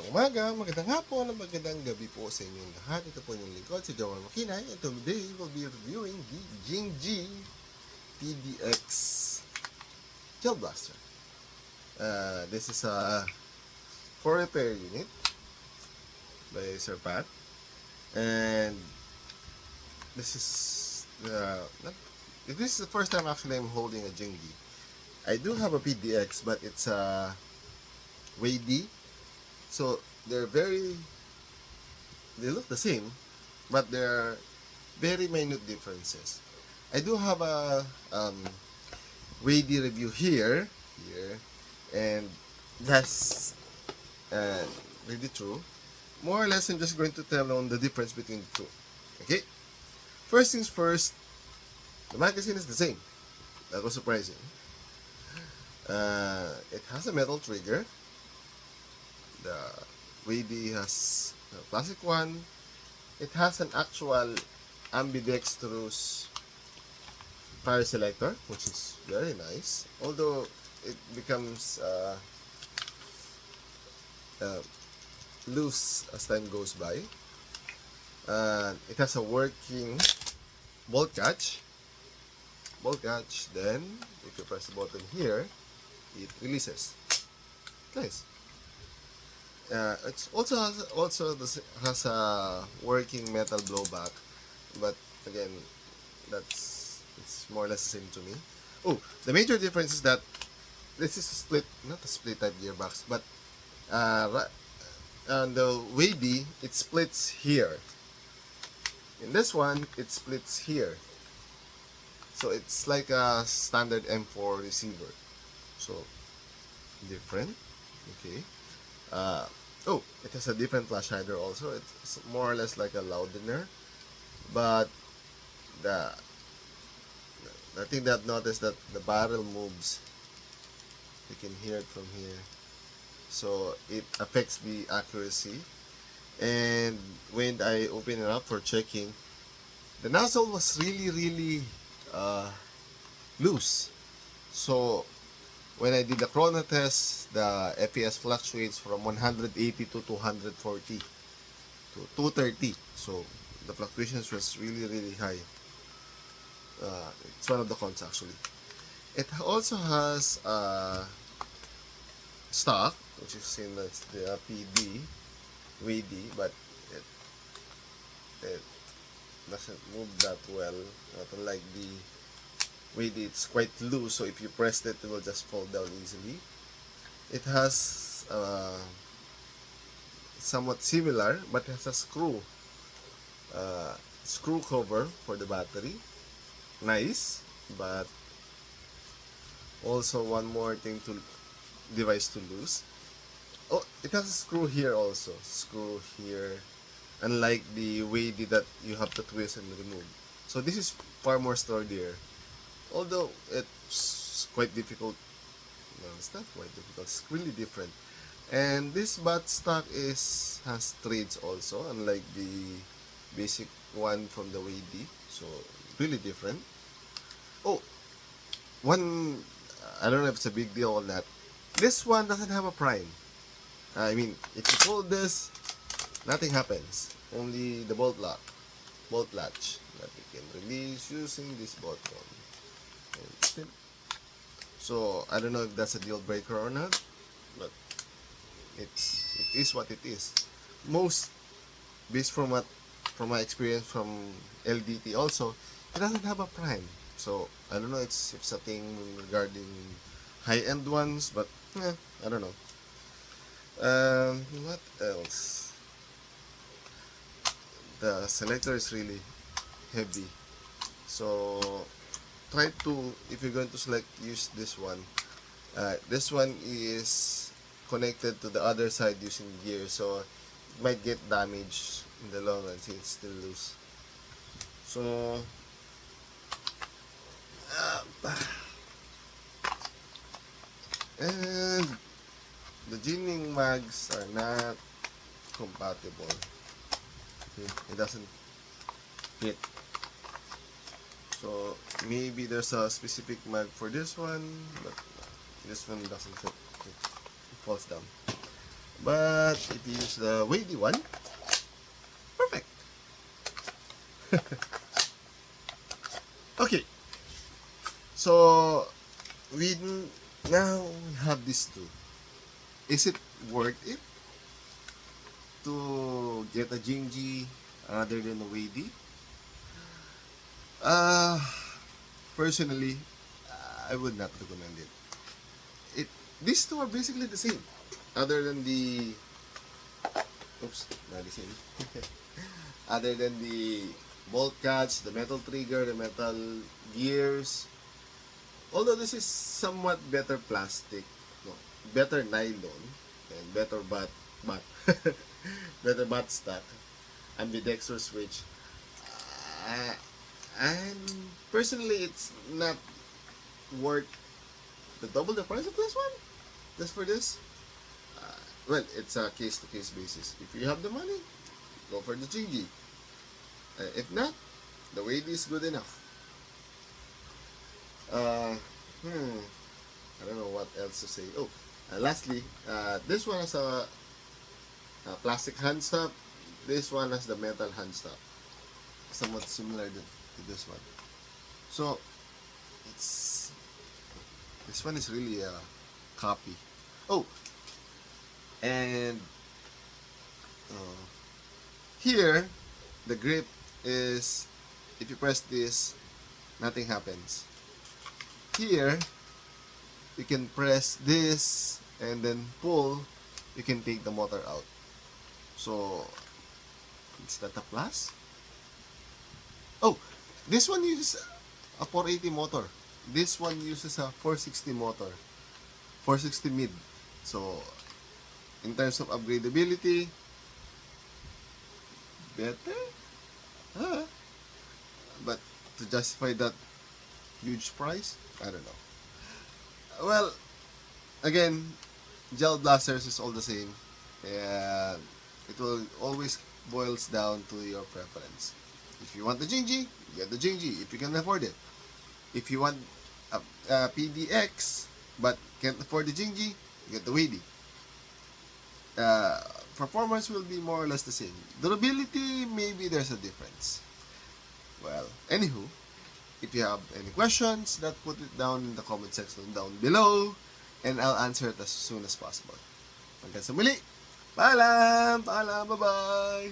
umaga, magandang hapon, magandang gabi po sa inyong lahat. Ito po yung lingkod, si Joel Makinay. And today, we'll be reviewing the Jingji PDX Gel Blaster. This is a 4 repair unit by Sir Pat. And this is this is the first time actually I'm holding a Jingji. I do have a PDX, but it's a WD. So they look the same, but there are very minute differences. I do have a WD review here, and that's really true. More or less, I'm just going to tell on the difference between the two. Okay, first things first, the magazine is the same. That was surprising. It has a metal trigger. The WD has a plastic one. It has an actual ambidextrous fire selector, which is very nice. Although it becomes loose as time goes by. It has a working bolt catch. Then if you press the button here, it releases. Nice. It also has a working metal blowback, but again, it's more or less the same to me. Oh, the major difference is that this is a split, not a split type gearbox, but on the WD it splits here. In this one, it splits here. So it's like a standard M4 receiver. So different. Okay. Oh, it has a different flash hider also. It's more or less like a loudener, but the thing that noticed that the barrel moves. You can hear it from here, so it affects the accuracy. And when I open it up for checking, the nozzle was really loose. So when I did the chrono test, the FPS fluctuates from 180 to 240 to 230. So the fluctuations was really high. It's one of the cons actually. It also has stock, which is in the PD, WD, but it doesn't move that well. Not unlike the WD, it's quite loose, so if you press it, it will just fall down easily. It has somewhat similar, but it has a screw cover for the battery. Nice, but also one more thing to device to lose. Oh, it has a screw here also. Screw here, unlike the WD that you have to twist and remove. So this is far more sturdier. Although it's quite difficult. No, it's not quite difficult. It's really different. And this buttstock has threads also, unlike the basic one from the WD. So really different. Oh, one, I don't know if it's a big deal or not. This one doesn't have a prime. I mean, if you pull this, nothing happens. Only the bolt latch that you can release using this button. So I don't know if that's a deal breaker or not, but it is what it is. Most, based from my experience from LDT also, it doesn't have a prime. So I don't know if it's a thing regarding high-end ones, but I don't know. What else? The selector is really heavy, so try to, if you're going to use this one. This one is connected to the other side using gear, so it might get damaged in the long run. See, it's still loose. So and the Jinning mags are not compatible. See, it doesn't fit. So maybe there's a specific mag for this one, but this one doesn't fit. It falls down. But if you use the wavy one, perfect. Okay, so we now have these two. Is it worth it to get a Jingji rather than a wavy? Uh, Personally, I would not recommend it. These two are basically the same, other than the oops, not the same. Other than the bolt cuts, the metal trigger, the metal gears. Although this is somewhat better plastic, no, better nylon, and better bat better bat stock, ambidextrous switch. Uh, and personally, it's not worth the double the price of this one. Just for this. Well, it's a case-to-case basis. If you have the money, go for the Jingji. If not, the weight is good enough. Uh, hmm, I don't know what else to say. Oh, lastly, this one has a plastic hand stop. This one has the metal hand stop. Somewhat similar to this one. So, it's this one is really a copy. Oh, and uh, here, the grip is, if you press this, nothing happens. Here, you can press this and then pull, you can take the motor out. So, is that a plus? Oh, this one uses a 480 motor. This one uses a 460 motor. 460 mid. So, in terms of upgradability, better? Huh? But to justify that huge price, I don't know. Well, again, gel blasters is all the same. And it will always boils down to your preference. If you want the Jingji, get the Jingji if you can afford it. If you want a PDX but can't afford the Jingji, get the Wady. Performance will be more or less the same. Durability, maybe there's a difference. Well, anywho, if you have any questions, put it down in the comment section down below and I'll answer it as soon as possible. Hanggang sa muli, paalam, bye-bye!